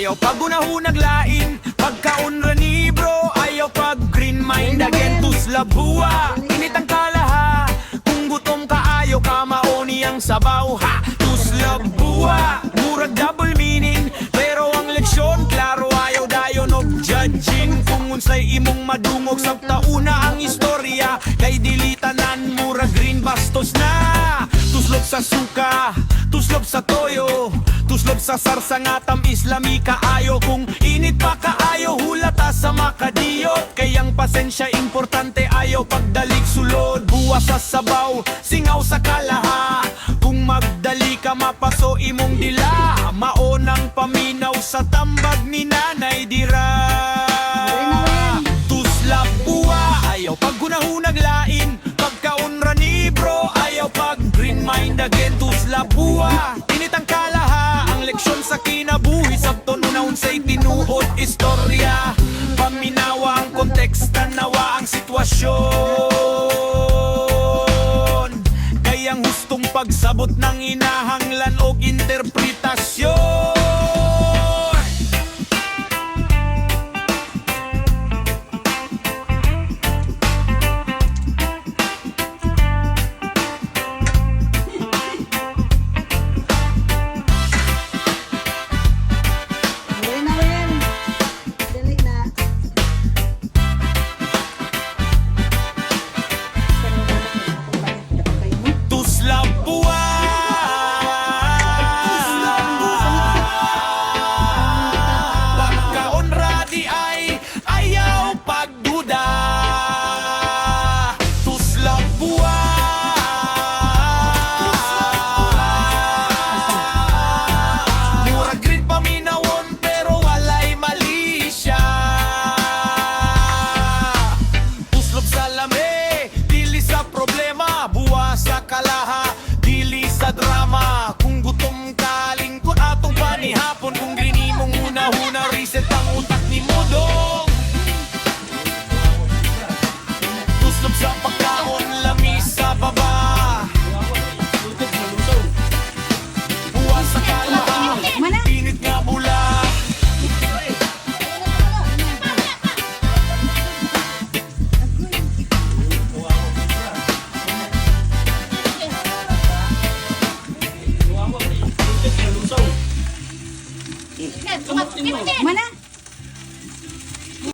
ayaw pag unahunag lain. Pagkaunra ni bro, ayaw pag green mind again. Tuslabua, init ang kalaha. Kung gutom ka, ayaw ka maoni ang sabaw ha. Tuslabua, murag double meaning. Pero ang leksyon, klaro ayaw dayon og judging. Kung unsay imong madungog sa tauna ang istorya, kay dilitanan murag green bastos na. Tuslog sa suka, tuslog sa toyo, tuslog sa sarsa nga tamis lami kaayo. Kung init pa kaayo, hulata sa makadiyot. Kayang pasensya importante, ayaw pagdalik sulod. Buwas sa sabaw, singaw sa kalaha. Kung magdali ka mapaso imong dila, maonang paminaw sa tambag ni nanay dira. Tuslap buwa, ayaw pag gunahunag lain. Pagkaunra ni bro, ayaw pag green mind again. Tuslap buwa, init ang kalaha. Ang leksyon sa kinabuhi, sabton una unsay tinuod istorya. Paminawa ang kontekst, tanawa ang sitwasyon. Kayang hustong pagsabot ng inahanglan og interpretasyon. sa kalaha, dili sa drama. Kung gutom ka, lingkod atong panihapon. Kung grini mong huna-huna, reset ang utak ni Mudong. Tuslog sa pagkaon, lamis sa baba. Buwas sa kalaha, init nga bula. Mana?